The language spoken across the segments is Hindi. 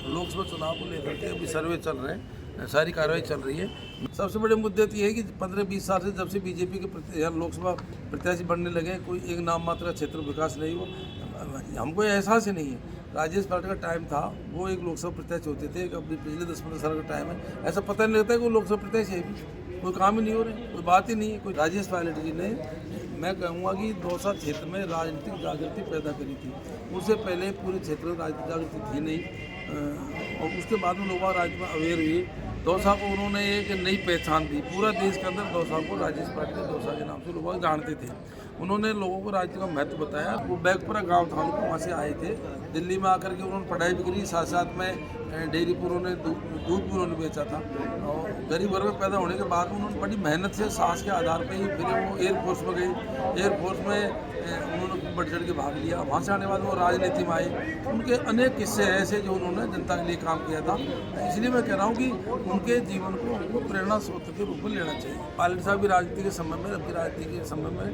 लोकसभा चुनाव को लेकर के अभी सर्वे चल रहे हैं, सारी कार्रवाई चल रही है। सबसे बड़े मुद्दे तो ये है कि 15-20 साल से जब से बीजेपी के यहाँ लोकसभा प्रत्याशी बनने लगे, कोई एक नाम मात्र का क्षेत्र विकास नहीं हो। हमको एहसास ही नहीं है। राजेश पाटिल का टाइम था, वो एक लोकसभा प्रत्याशी होते थे, अभी पिछले 10-15 साल का टाइम है, ऐसा पता नहीं लगता है कि वो लोकसभा प्रत्याशी है भी। कोई काम ही नहीं हो रहे, कोई बात ही नहीं है। कोई राजेश पाटिल जी ने, मैं कहूँगा कि दौसा क्षेत्र में राजनीतिक जागृति पैदा करी थी। उससे पहले पूरे क्षेत्र में राजनीतिक जागृति थी नहीं, और उसके बाद में लोग राज्य में अवेयर हुए। दौसा को उन्होंने एक नई पहचान दी। पूरा देश के अंदर दौसा को राजेश पाटिल दौसा के नाम से लोग जानते थे। उन्होंने लोगों को राज्य का महत्व बताया। वो बैगपुरा गांव था, उनको वहाँ से आए थे। दिल्ली में आकर के उन्होंने पढ़ाई भी करी, साथ साथ में डेयरी पर उन्होंने दूध भी उन्होंने बेचा था। और गरीब वर्ग में पैदा होने के बाद उन्होंने बड़ी मेहनत से साहस के आधार पर ही फिर वो एयरफोर्स में गए। एयरफोर्स में उन्होंने बढ़ चढ़ के भाग लिया। वहाँ से आने के बाद वो राजनीति में आए। उनके अनेक किस्से ऐसे जो उन्होंने जनता के लिए काम किया था। इसलिए मैं कह रहा हूँ कि उनके जीवन को उनको प्रेरणा स्रोत के रूप में लेना चाहिए। पायलट साहब भी राजनीति के समय में, अभी राजनीति के समय में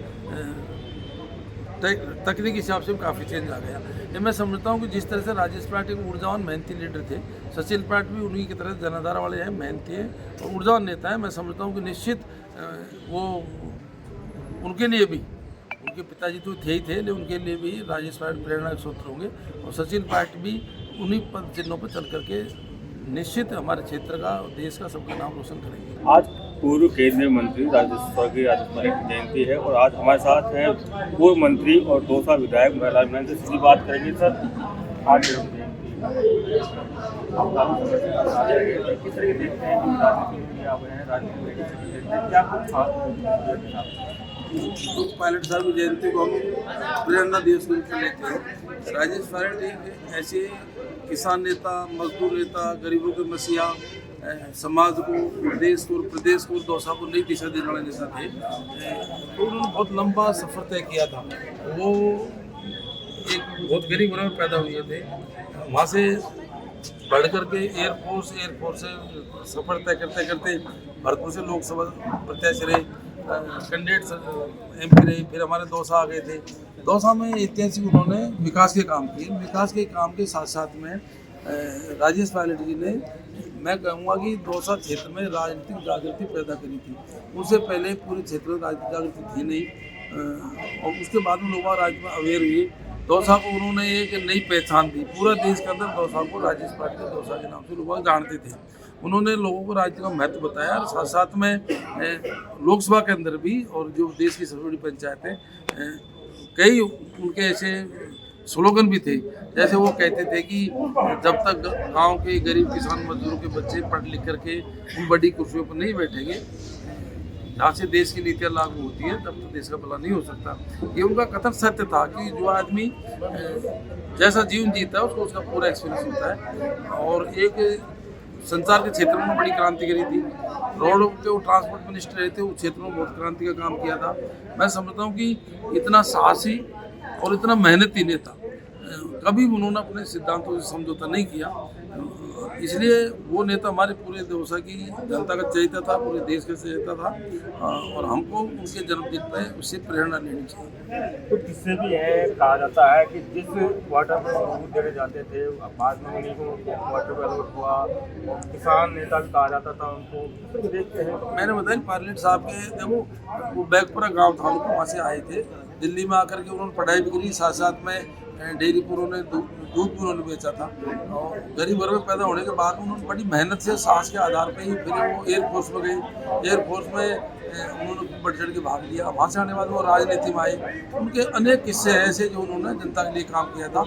तकनीकी हिसाब से काफ़ी चेंज आ गया। ये मैं समझता हूँ कि जिस तरह से राजेश पाटिल ऊर्जावान मेहनती लीडर थे, सचिन पाटिल भी उन्हीं की तरह जनाधार वाले हैं, मेहनती हैं और ऊर्जावान नेता है। मैं समझता हूँ कि निश्चित वो उनके लिए भी, उनके पिताजी तो थे ही थे, लेकिन उनके लिए भी राजेश पाटिल प्रेरणा के स्रोत होंगे। और सचिन पाटिल भी उन्हीं पद चिन्हों पर चल करके निश्चित हमारे क्षेत्र का और देश का सबका नाम रोशन करेंगे। आज पूर्व केंद्रीय मंत्री स्वर्गीय राजेश पाटिल की जयंती है और आज हमारे साथ हैं पूर्व मंत्री और दौसा विधायक महिलाराज मीणा से सीधी बात करेंगे। सर, आज किस तरह देखते हैं कि राजनीति में आ गए हैं, राजनीति में क्या कुछ पायलट साहब की जयंती को हम प्रेरणा दिवस के रूप में लेते हैं। राजेश पाटिल एक ऐसे किसान नेता, मजदूर नेता, गरीबों के मसीहा, समाज को, देश को, प्रदेश को, दौसा को नई दिशा देने वाले नेता थे। तो उन्होंने बहुत लंबा सफ़र तय किया था। वो एक बहुत गरीब वर्ग में पैदा हुए थे, वहाँ से बढ़ करके एयरफोर्स से सफ़र तय करते करते भरतपुर से लोकसभा प्रत्याशी रहे, कैंडिडेट्स MP रहे, फिर हमारे दौसा आ गए थे। दौसा में ऐतिहासिक उन्होंने विकास के काम किए। विकास के काम के साथ साथ में राजेश पाटिल जी ने, मैं कहूँगा कि दौसा क्षेत्र में राजनीतिक जागृति पैदा करी थी। उससे पहले पूरे क्षेत्र में राजनीतिक जागृति थी नहीं, और उसके बाद में लोग राज्य में अवेयर हुए। दौसा को उन्होंने एक नई पहचान दी। पूरा देश के अंदर दौसा को राजेश पाटिल दौसा के नाम से लोग जानते थे। उन्होंने लोगों को राज्य का महत्व बताया। और साथ साथ में लोकसभा के अंदर भी, और जो देश की सबसे बड़ी पंचायत है, कई उनके ऐसे स्लोगन भी थे। जैसे वो कहते थे कि जब तक गांव के गरीब किसान मजदूरों के बच्चे पढ़ लिख करके उन बड़ी कुर्सियों पर नहीं बैठेंगे जहाँ से देश की नीतियाँ लागू होती है, तब तो देश का भला नहीं हो सकता। ये उनका कथन सत्य था कि जो आदमी जैसा जीवन जीता है उसको उसका पूरा एक्सपीरियंस होता है। और एक संचार के क्षेत्र में बड़ी क्रांति करी थी। रोड के वो ट्रांसपोर्ट मिनिस्टर रहे थे, उस क्षेत्र में बहुत क्रांति का काम किया था। मैं समझता हूँ कि इतना साहसी और इतना मेहनती नेता कभी उन्होंने अपने सिद्धांतों से समझौता नहीं किया। इसलिए वो नेता हमारे पूरे दौसा की जनता का चहेता था, पूरे देश का चहेता था, और हमको उनके जन्मदिन पर उससे प्रेरणा लेनी चाहिए। तो किससे भी है, कहा जाता है कि जिस वाटर में दूध देने जाते थे बाद में उन्हीं को वाटर का अलॉट हुआ। किसान नेता भी कहा जाता था उनको, तो देखते हैं। मैंने बताया पायलट साहब के, देखो वो बैगपुरा गाँव था, उनको वहाँ से आए थे। दिल्ली में आकर के उन्होंने पढ़ाई भी करी, साथ साथ में डेयरी पर उन्होंने दूध भी उन्होंने बेचा था। और गरीब वर्ग में पैदा होने के बाद उन्होंने बड़ी मेहनत से साहस के आधार पर ही फिर वो एयरफोर्स में गए। एयरफोर्स में उन्होंने बढ़ चढ़ के भाग लिया। वहाँ से आने के बाद वो राजनीति में आए। उनके अनेक किस्से ऐसे जो उन्होंने जनता के लिए काम किया था।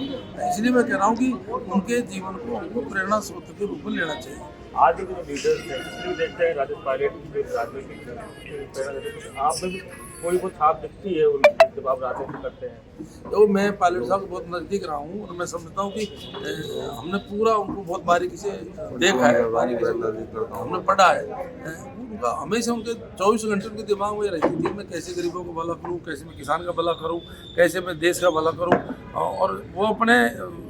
इसलिए मैं कह रहा हूँ कि उनके जीवन को उनको प्रेरणा स्रोत के रूप में लेना चाहिए। आज के जो लीडर्स हैं, इसलिए देखते हैं राजेश पाटिल की राजनीतिक प्रेरणा देते हैं। आप में भी कोई वो छाप दिखती है उनकी जब आप राजनीति करते हैं? तो मैं पायलट साहब को बहुत नज़दीक रहा हूँ और मैं समझता हूँ कि हमने पूरा उनको बहुत बारीकी से देखा है, बारीकी से हमने पढ़ा है। उनका हमेशा उनके 24 घंटे उनके दिमाग में रहती थी, मैं कैसे गरीबों को भला करूँ, कैसे मैं किसान का भला करूँ, कैसे मैं देश का भला करूँ। और वो अपने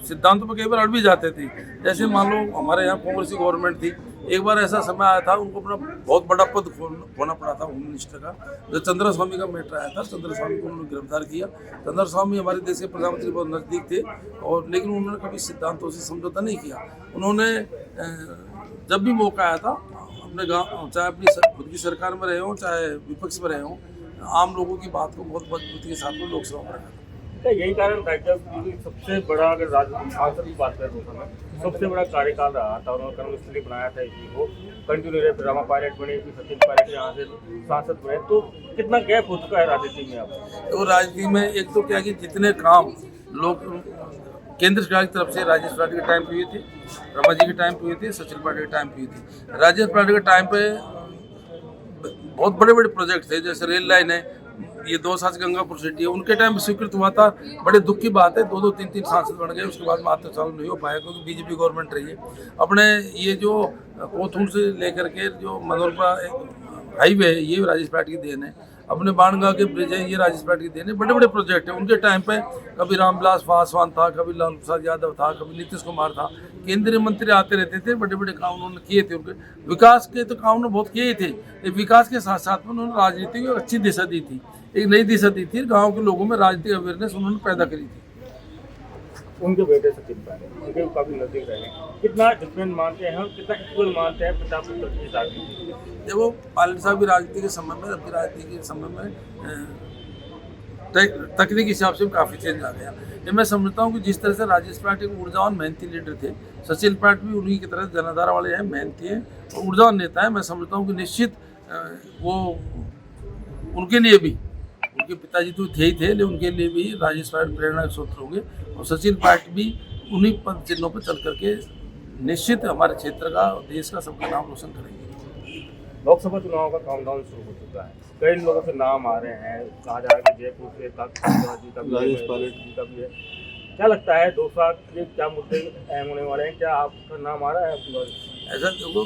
सिद्धांतों पर कई बार अड़ भी जाते थे। जैसे मान लो हमारे यहाँ कांग्रेस की गवर्नमेंट थी, एक बार ऐसा समय आया था उनको अपना बहुत बड़ा पद खोना पड़ा था होम मिनिस्टर का। जो चंद्र स्वामी का मैटर आया था, चंद्र स्वामी को उन्होंने गिरफ्तार किया। चंद्र स्वामी हमारे देश के प्रधानमंत्री बहुत नज़दीक थे, और लेकिन उन्होंने कभी सिद्धांतों से समझौता नहीं किया। उन्होंने जब भी मौका आया था अपने गाँव, चाहे अपनी खुद की सरकार में रहे हों चाहे विपक्ष में रहे हों, आम लोगों की बात को बहुत मजबूती के साथ में लोकसभा में रखा। क्या यही कारण था जब सबसे बड़ा, अगर सांसद की बात करें तो सबसे बड़ा कार्यकाल रहा था, उन्होंने कर्म स्थली बनाया था इसी को, कंटिन्यू रहे, फिर रामा पायलट बने, फिर सचिन पायलट यहाँ से सांसद बने, तो कितना गैप हो चुका है राजनीति में अब? तो राजनीति में एक तो क्या कि जितने काम लोग केंद्र सरकार की तरफ से राजेश पाटिल के टाइम पे हुए थे, रमा जी के टाइम पे हुए थे, सचिन पायलट के टाइम पे हुए थे। राजेश पाटिल के टाइम पे बहुत बड़े बड़े प्रोजेक्ट थे, जैसे रेल लाइन है, ये 2 साल से गंगापुर सिटी है, उनके टाइम में स्वीकृत हुआ था। बड़े दुख की बात है, 2-2, 3-3 सांसद बन गए, उसके बाद में आता चालू नहीं हो पाया क्योंकि बीजेपी गवर्नमेंट रही है। अपने ये जो कोथूर से लेकर के जो मनोरपा हाईवे है, ये राजेश पाटिल की देन है। अपने बाणगंगा के ब्रिज है, ये राजेश पाटिल की देन है। बड़े बड़े प्रोजेक्ट हैं उनके टाइम पे। कभी रामविलास पासवान था, कभी लालू प्रसाद यादव था, कभी नीतीश कुमार था, केंद्रीय मंत्री आते रहते थे। बड़े बड़े काम उन्होंने किए थे, उनके विकास के तो काम उन्होंने बहुत किए थे। विकास के साथ साथ में उन्होंने राजनीति को अच्छी दिशा दी थी, एक नई दिशा दी थी, गाँव के लोगों में राजनीतिक अवेयरनेस उन्होंने पैदा करी थी। उनके बेटे सचिन पायलट उनके काफी नजदीक रहे, कितना डिफरेंट मानते हैं, कितना इक्वल मानते हैं पिता पुत्र की राजनीति? देखो, पायलट साहब की राजनीति के समय में, अपनी राजनीति के समय में तकनीकी हिसाब से काफ़ी चेंज आ गया। ये मैं समझता हूँ कि जिस तरह से राजेश पाटिल एक ऊर्जावान मेहनती लीडर थे, सचिन पायलट भी उन्हीं की तरह जनाधार वाले हैं, मेहनती हैं और ऊर्जावान नेता है। मैं समझता हूँ कि निश्चित वो उनके लिए भी, उनके पिताजी तो थे ही थे, लेकिन उनके लिए भी राजेश पाटिल प्रेरणा के स्रोत होंगे। और सचिन पायलट भी उन्हीं पद चिन्हों पर चल करके निश्चित हमारे क्षेत्र का और देश का सबका नाम रोशन करेंगे। लोकसभा चुनाव का काउंटडाउन शुरू हो चुका है, कई लोगों के नाम आ रहे हैं, कहा जा रहा है कि जयपुर से जी का भी, राजेश पायलट जी का भी है। क्या लगता है 2 साल के क्या मुद्दे अहम होने वाले हैं? क्या आपका नाम आ रहा है आपके पास? ऐसा देखो,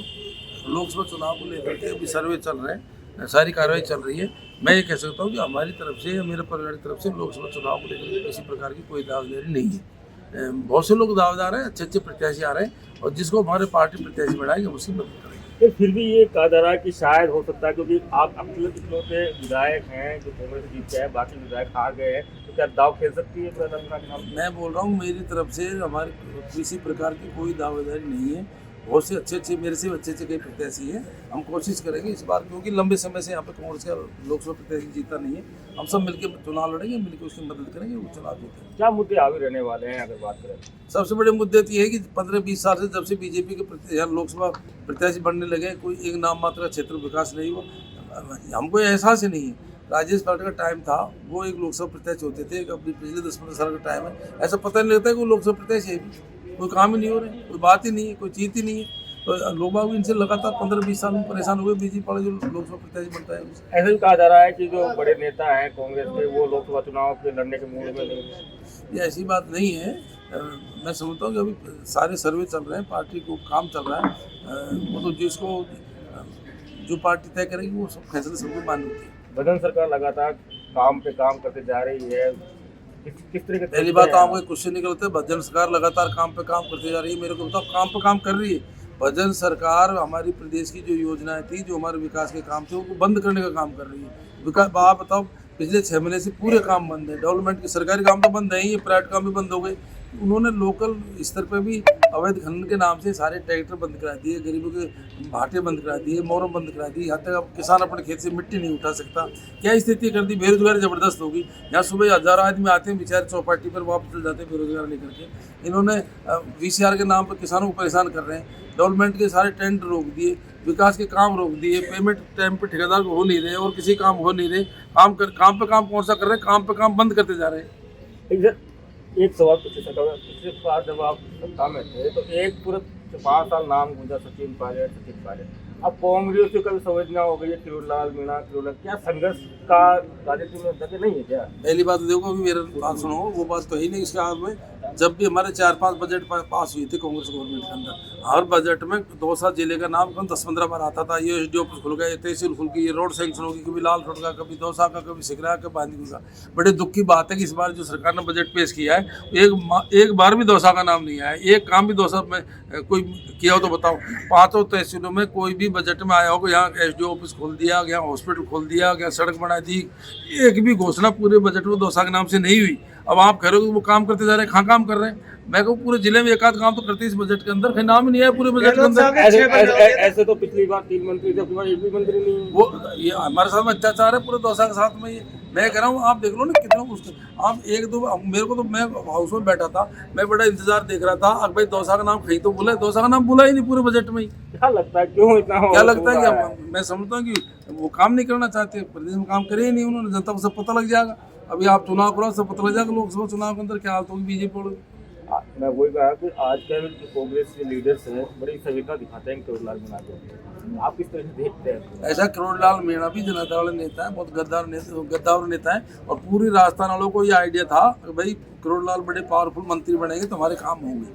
लोकसभा चुनाव को लेकर के अभी सर्वे चल रहे हैं, सारी कार्रवाई चल रही है। मैं ये कह सकता हूँ कि हमारी तरफ से या मेरे परिवार की तरफ से लोकसभा चुनाव को लेकर किसी प्रकार की कोई दावेदारी नहीं है। बहुत से लोग दावेदार हैं, अच्छे अच्छे प्रत्याशी आ रहे हैं, और जिसको हमारे पार्टी प्रत्याशी बढ़ाएंगे उसकी मदद करेंगे। फिर भी ये कहा जा रहा है कि शायद हो सकता है, क्योंकि आप इकलौते विधायक हैं जो कांग्रेस से जीत के हैं, बाकी विधायक हार गए हैं, तो क्या दाव खेल सकती है प्रियंका के नाम? मैं बोल रहा हूँ, मेरी तरफ से हमारी किसी प्रकार की कोई दावेदारी नहीं है। बहुत से अच्छे मेरे से अच्छे कई प्रत्याशी हैं, हम कोशिश करेंगे इस बार, क्योंकि लंबे समय से यहाँ पे कांग्रेस का लोकसभा प्रत्याशी जीता नहीं है। हम सब मिलकर चुनाव लड़ेंगे, मिलकर उसकी मदद करेंगे, वो चुनाव जीतेंगे। क्या मुद्दे आगे रहने वाले हैं अगर बात करें? सबसे बड़े मुद्दे तो ये है कि 15-20 साल से जब से बीजेपी के यहाँ लोकसभा प्रत्याशी बनने लगे, कोई एक नाम मात्र का क्षेत्र विकास नहीं हुआ। हमको एहसास ही नहीं है। राजेश पाटिल का टाइम था, वो एक लोकसभा प्रत्याशी होते थे, अपनी पिछले 10-15 साल का टाइम है, ऐसा पता नहीं लगता है कि वो लोकसभा प्रत्याशी है भी। कोई काम ही नहीं हो रहा है, कोई बात ही नहीं है, कोई चीज ही नहीं है। तो लोग बाग इनसे लगातार 15-20 साल में परेशान हुए। बीजेपी वाले जो लोकसभा प्रत्याशी बनता है, ऐसा भी कहा जा रहा है कि जो बड़े नेता हैं कांग्रेस के, वो लोकसभा चुनाव के लड़ने के मूड में नहीं है। ये ऐसी बात नहीं है। मैं समझता हूँ कि अभी सारे सर्वे चल रहे हैं, पार्टी को काम चल रहा है। वो तो जिसको जो पार्टी तय करेगी वो सब फैसले सबको मान्य होती है। बदन सरकार लगातार काम पे काम करते जा रही है, किस तरह के? पहली बात, आपको क्वेश्चन निकलते हैं, भजन सरकार लगातार काम पे काम करते जा रही है। मेरे को बताओ, काम पे काम कर रही है। भजन सरकार हमारी प्रदेश की जो योजनाएं थी, जो हमारे विकास के काम थे, उनको बंद करने का काम कर रही है। विकास, आप बताओ, पिछले 6 महीने से पूरे काम बंद है। डेवलपमेंट के सरकारी काम तो बंद है ही, प्राइवेट काम भी बंद हो गए। उन्होंने लोकल स्तर पर भी अवैध खनन के नाम से सारे ट्रैक्टर बंद करा दिए, गरीबों के भाटे बंद करा दिए, मोरम बंद करा दिए। यहाँ तक अब किसान अपने खेत से मिट्टी नहीं उठा सकता। क्या स्थिति कर दी? बेरोजगारी ज़बरदस्त होगी। यहाँ सुबह हज़ारों आदमी आते हैं, बेचारे चौपाटी पर वापस चल जाते हैं बेरोजगार लेकर के। इन्होंने VCR के नाम पर किसानों को परेशान कर रहे हैं। डेवलपमेंट के सारे टेंडर रोक दिए, विकास के काम रोक दिए, पेमेंट टाइम पे ठेकेदार को हो नहीं रहे और किसी काम हो नहीं रहे। काम पे काम कौन सा कर रहे हैं? काम पे काम बंद करते जा रहे हैं। एक सवाल पूछ सकता हूँ, पिछले बार जब आप सत्ता में थे तो एक पूरे 5 साल नाम गूंजा सचिन पायलट। अब कांग्रेस से कभी संवेदना हो गई है, किरोड़लाल मीणा, क्या संघर्ष का राजनीति में जगह नहीं है क्या? पहली बात तो देखो, अभी मेरा बात सुनो, वो बात तो ही नहीं इसके हाथ में। जब भी हमारे 4-5 बजट पास हुई थी कांग्रेस गवर्नमेंट के अंदर, हर बजट में दौसा जिले का नाम कम 10-15 बार आता था। ये एसडीओ ऑफिस खुल गया, ये तहसील खुल गई, ये रोड सैंक्शन होगी, कभी लाल रोड का, कभी दौसा का, कभी सिकरा का, बांदी का। बड़े दुख की बात है कि इस बार जो सरकार ने बजट पेश किया है एक बार भी दौसा का नाम नहीं आया, एक काम भी दौसा में कोई किया हो तो बताओ। 5 तहसीलों में कोई भी बजट में आया हो कि यहाँ एसडीओ ऑफिस खोल दिया, यहाँ हॉस्पिटल खोल दिया, यहाँ सड़क बना दी, एक भी घोषणा पूरे बजट में दौसा के नाम से नहीं हुई। अब आप कह रहे हो कि वो काम करते जा रहे हैं, कहाँ काम कर रहे हैं? मैं कहूँ पूरे जिले में एक आध काम तो करते हैं इस बजट के अंदर, कहीं नाम ही नहीं है पूरे बजट के अंदर। ऐसे तो पिछली बार 3 मंत्री थे, अपनी बार एक भी मंत्री नहीं है। वो ये हमारे साथ में अत्याचार है पूरे दौसा के साथ में। ये मैं कह रहा हूँ, आप देख लो ना कितना उसके, आप एक दो मेरे को तो, मैं हाउस में बैठा था, मैं बड़ा इंतजार देख रहा था, अब भाई दौसा का नाम कहीं तो बोला, दौसा का नाम बोला ही नहीं पूरे बजट में ही। क्या लगता है क्यों इतना क्या लगता है कि मैं समझता हूँ कि वो काम नहीं करना चाहते, प्रदेश में काम करे ही नहीं उन्होंने, जनता को सब पता लग जाएगा। अभी आप चुनाव करो, सब पता लग जाएगा लोकसभा चुनाव के अंदर क्या हालत होगी बीजेपी वालों की। मैं वही कहा कि आजकल जो कांग्रेस के लीडर्स हैं बड़ी संवेदना दिखाते हैं करोड़लाल मीणा को, आप किस तरह से देखते हैं? ऐसा करोड़लाल मीणा भी जनता वाले नेता है, बहुत गद्दार नेता है, और पूरी राजस्थान वालों को ये आइडिया था कि भाई करोड़लाल बड़े पावरफुल मंत्री बनेंगे तो हमारे काम होंगे।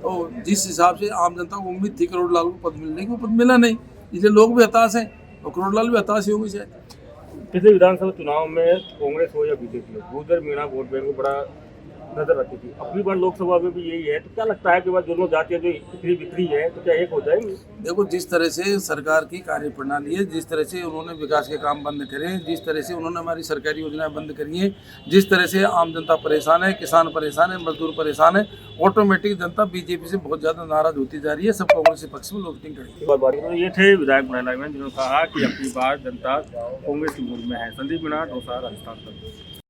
तो जिस हिसाब से आम जनता को उम्मीद थी करोड़लाल को पद मिलने की, वो पद मिला नहीं, इसलिए लोग भी हताश हैं और करोड़लाल भी हताश ही होंगे शायद। पिछले विधानसभा चुनाव में कांग्रेस हो या बीजेपी हो, गुर्जर मीणा वोट बैंक को बड़ा नजर रखी थी। अपनी बार लोकसभा में भी यही है, तो क्या लगता है कि बाद दोनों जातियां जो इतनी बिखरी है तो क्या एक हो जाएंगी? देखो, जिस तरह से सरकार की कार्य प्रणाली है, जिस तरह से उन्होंने विकास के काम बंद करे हैं, जिस तरह से उन्होंने हमारी सरकारी योजनाएं बंद करी हैं, जिस तरह से आम जनता परेशान है, किसान परेशान है, मजदूर परेशान है, ऑटोमेटिक जनता बीजेपी से बहुत ज़्यादा नाराज होती जा रही है। सब कांग्रेस के पक्ष में वोटिंग करेंगे। ये थे विधायक मीणा, जिन्होंने कहा कि अपनी बार जनता कांग्रेस की मूड में है। संदीप मीणा, दौसा, राजस्थान।